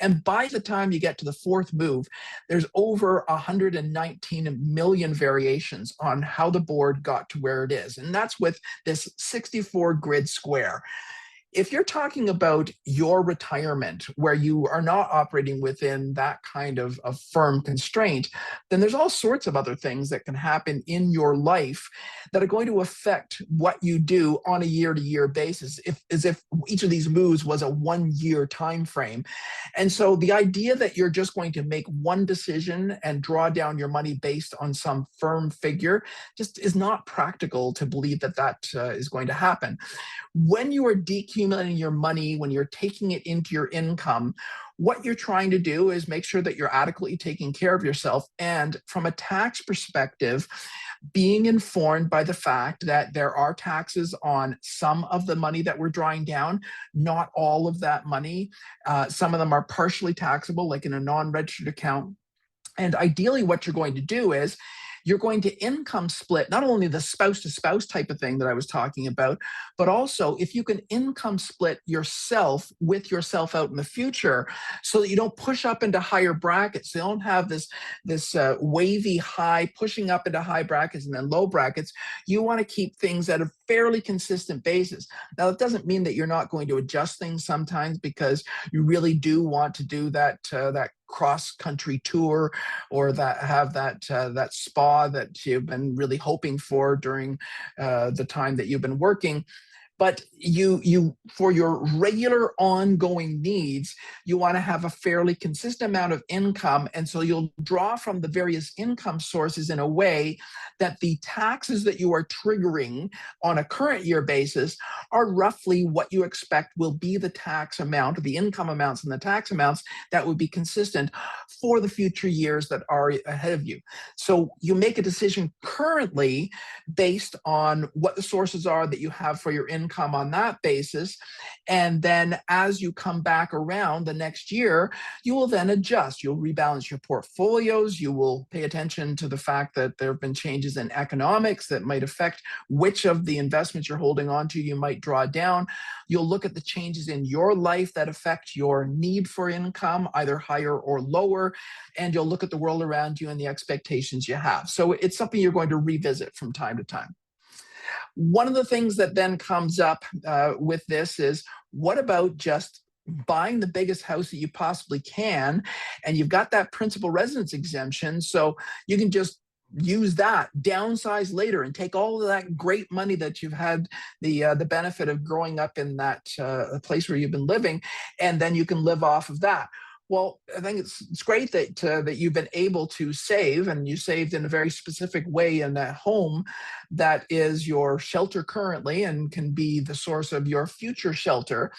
B: And by the time you get to the fourth move, there's over 119 million variations on how the board got to where it is. And that's with this 64 grid square. If you're talking about your retirement where you are not operating within that kind of firm constraint, then there's all sorts of other things that can happen in your life that are going to affect what you do on a year-to-year basis, as if each of these moves was a 1-year time frame. And so the idea that you're just going to make one decision and draw down your money based on some firm figure just is not practical to believe that that is going to happen. When you are decumulating your money, when you're taking it into your income, what you're trying to do is make sure that you're adequately taking care of yourself. And from a tax perspective, being informed by the fact that there are taxes on some of the money that we're drawing down, not all of that money. Some of them are partially taxable, like in a non-registered account. And ideally, what you're going to do is you're going to income split not only the spouse to spouse type of thing that I was talking about, but also if you can income split yourself with yourself out in the future so that you don't push up into higher brackets. You don't have this wavy high pushing up into high brackets and then low brackets. You want to keep things at a fairly consistent basis. Now, it doesn't mean that you're not going to adjust things sometimes because you really do want to do that cross-country tour or that spa that you've been really hoping for during the time that you've been working. But you for your regular ongoing needs, you want to have a fairly consistent amount of income. And so you'll draw from the various income sources in a way that the taxes that you are triggering on a current year basis are roughly what you expect will be the tax amount, the income amounts and the tax amounts that would be consistent for the future years that are ahead of you. So you make a decision currently based on what the sources are that you have for your income on that basis. And then as you come back around the next year, you will then adjust. You'll rebalance your portfolios. You will pay attention to the fact that there have been changes in economics that might affect which of the investments you're holding on to you might draw down. You'll look at the changes in your life that affect your need for income, either higher or lower. And you'll look at the world around you and the expectations you have. So it's something you're going to revisit from time to time. One of the things that then comes up with this is, what about just buying the biggest house that you possibly can, and you've got that principal residence exemption, so you can just use that, downsize later, and take all of that great money that you've had the benefit of growing up in that place where you've been living, and then you can live off of that. Well, I think it's great that you've been able to save, and you saved in a very specific way in that home that is your shelter currently and can be the source of your future shelter.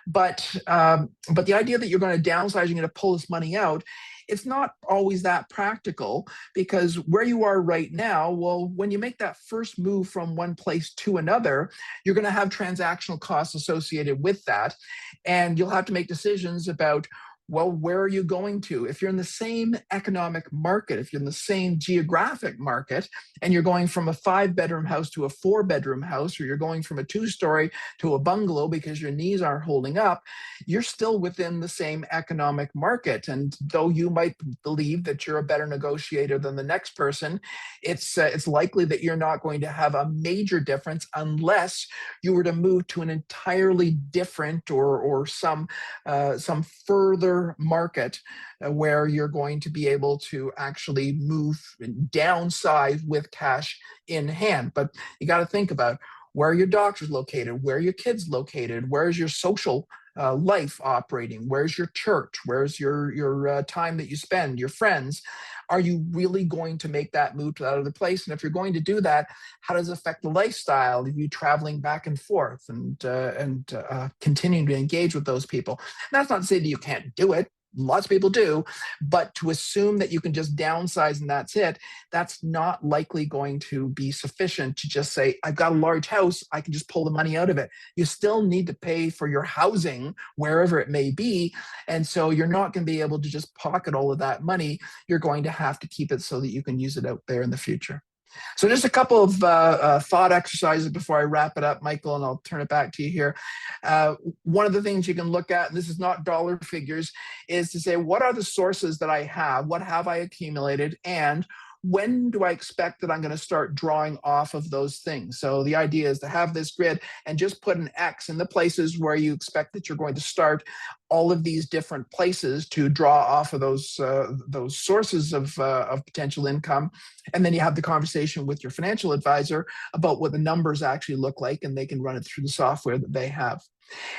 B: But the idea that you're going to downsize, you're going to pull this money out, it's not always that practical, because where you are right now, well, when you make that first move from one place to another, you're going to have transactional costs associated with that, and you'll have to make decisions about, well, where are you going to? If you're in the same economic market, if you're in the same geographic market, and you're going from a 5-bedroom house to a 4-bedroom house, or you're going from a 2-story to a bungalow because your knees aren't holding up, you're still within the same economic market. And though you might believe that you're a better negotiator than the next person, it's likely that you're not going to have a major difference unless you were to move to an entirely different or some further market where you're going to be able to actually move downsize with cash in hand. But you got to think about, where are your doctors located? Where are your kids located? Where is your social life operating? Where's your church? Where's your time that you spend, your friends? Are you really going to make that move to that other place? And if you're going to do that, how does it affect the lifestyle of you traveling back and forth and continuing to engage with those people? And that's not to say that you can't do it. Lots of people do, but to assume that you can just downsize and that's it, that's not likely going to be sufficient to just say, I've got a large house, I can just pull the money out of it. You still need to pay for your housing wherever it may be. And so you're not going to be able to just pocket all of that money. You're going to have to keep it so that you can use it out there in the future. So just a couple of thought exercises before I wrap it up, Michael, and I'll turn it back to you here. One of the things you can look at, and this is not dollar figures, is to say, what are the sources that I have? What have I accumulated? And when do I expect that I'm going to start drawing off of those things? So the idea is to have this grid and just put an X in the places where you expect that you're going to start all of these different places to draw off of those sources of potential income. And then you have the conversation with your financial advisor about what the numbers actually look like, and they can run it through the software that they have.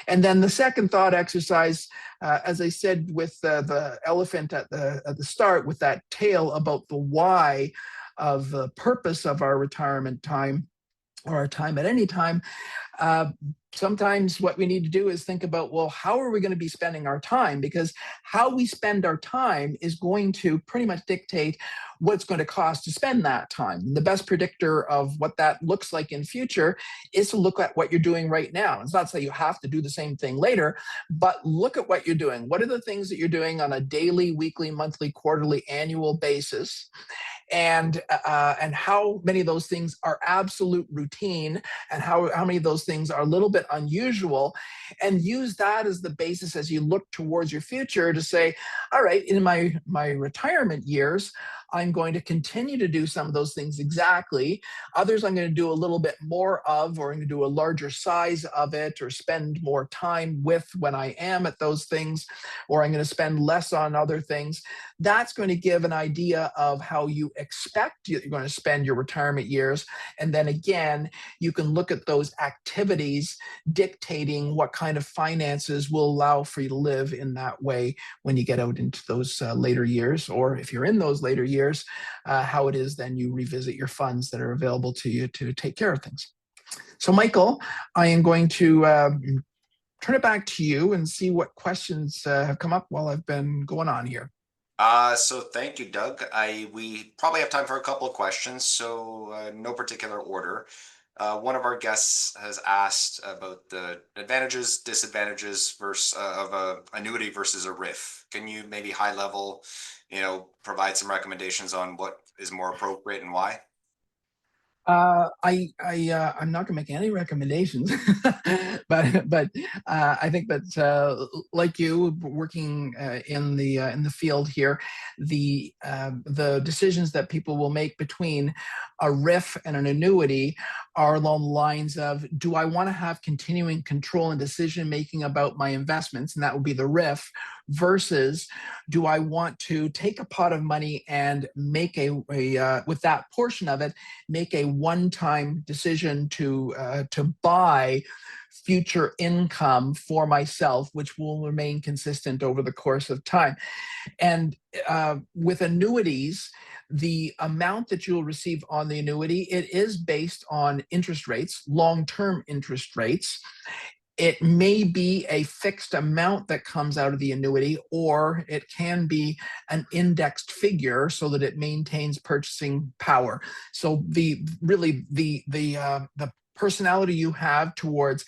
B: And then the second thought exercise, as I said, with the elephant at the start, with that tale about the why of the purpose of our retirement time or our time at any time, sometimes what we need to do is think about, well, how are we going to be spending our time? Because how we spend our time is going to pretty much dictate what's going to cost to spend that time. And the best predictor of what that looks like in future is to look at what you're doing right now. It's not to say you have to do the same thing later, but look at what you're doing. What are the things that you're doing on a daily, weekly, monthly, quarterly, annual basis? And how many of those things are absolute routine, and how many of those things are a little bit unusual, and use that as the basis as you look towards your future to say, all right, in my retirement years, I'm going to continue to do some of those things exactly. Others I'm going to do a little bit more of, or I'm going to do a larger size of it, or spend more time with when I am at those things, or I'm going to spend less on other things. That's going to give an idea of how you expect you're going to spend your retirement years. And then again, you can look at those activities dictating what kind of finances will allow for you to live in that way when you get out into those later years, or if you're in those later years, how it is then you revisit your funds that are available to you to take care of things. So Michael, I am going to turn it back to you and see what questions have come up while I've been going on here.
A: So thank you, Doug. We probably have time for a couple of questions, so no particular order. One of our guests has asked about the advantages, disadvantages of a annuity versus a RIF. Can you maybe high level, provide some recommendations on what is more appropriate and why?
B: I'm not going to make any recommendations, but I think that like you working in the field here, the decisions that people will make between a RIF and an annuity are along the lines of, do I want to have continuing control and decision making about my investments, and that would be the RIF, versus do I want to take a pot of money and make with that portion of it, make a one-time decision to buy future income for myself, which will remain consistent over the course of time. And with annuities, the amount that you'll receive on the annuity, it is based on interest rates, long-term interest rates. It may be a fixed amount that comes out of the annuity, or it can be an indexed figure so that it maintains purchasing power. So the personality you have towards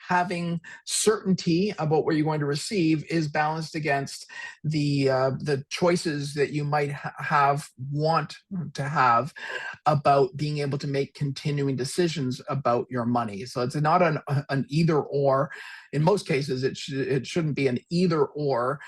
B: having certainty about what you're going to receive is balanced against the choices that you might want to have about being able to make continuing decisions about your money. So it's not an either or. In most cases, it shouldn't be an either or.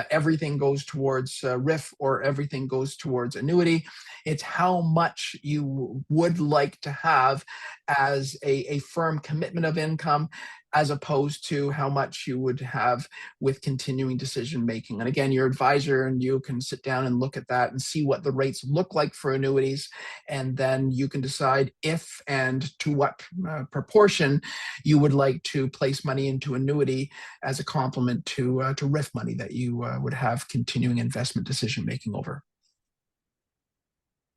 B: Everything goes towards RIF or everything goes towards annuity. It's how much you would like to have as a firm commitment of income, as opposed to how much you would have with continuing decision making. And again, your advisor and you can sit down and look at that and see what the rates look like for annuities. And then you can decide if and to what proportion you would like to place money into annuity as a complement to RIF money that you would have continuing investment decision making over.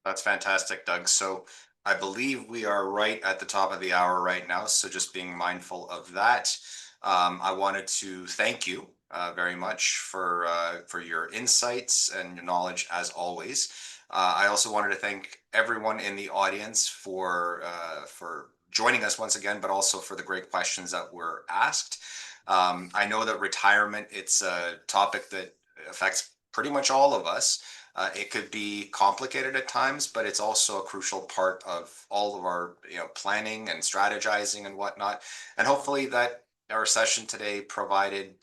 A: That's fantastic, Doug. So I believe we are right at the top of the hour right now. So just being mindful of that. I wanted to thank you very much for your insights and your knowledge as always. I also wanted to thank everyone in the audience for joining us once again, but also for the great questions that were asked. I know that retirement, it's a topic that affects pretty much all of us. It could be complicated at times, but it's also a crucial part of all of our, planning and strategizing and whatnot. And hopefully that our session today provided,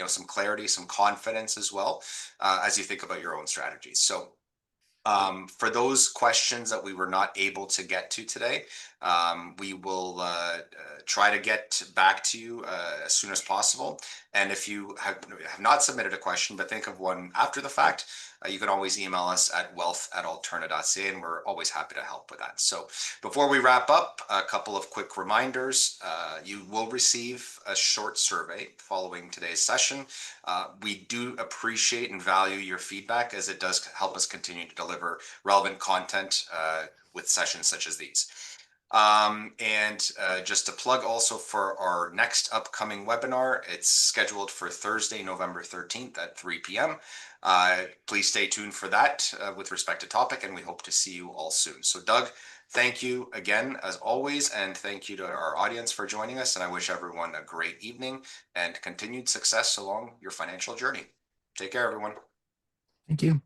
A: some clarity, some confidence as well, as you think about your own strategies. So for those questions that we were not able to get to today, we will try to get back to you as soon as possible. And if you have not submitted a question, but think of one after the fact, you can always email us at wealth@alterna.ca, and we're always happy to help with that. So before we wrap up, a couple of quick reminders. You will receive a short survey following today's session. We do appreciate and value your feedback, as it does help us continue to deliver relevant content with sessions such as these. And just to plug also for our next upcoming webinar, it's scheduled for Thursday, November 13th at 3 p.m. Please stay tuned for that with respect to topic, and we hope to see you all soon. So Doug, thank you again, as always, and thank you to our audience for joining us. And I wish everyone a great evening and continued success along your financial journey. Take care, everyone.
B: Thank you.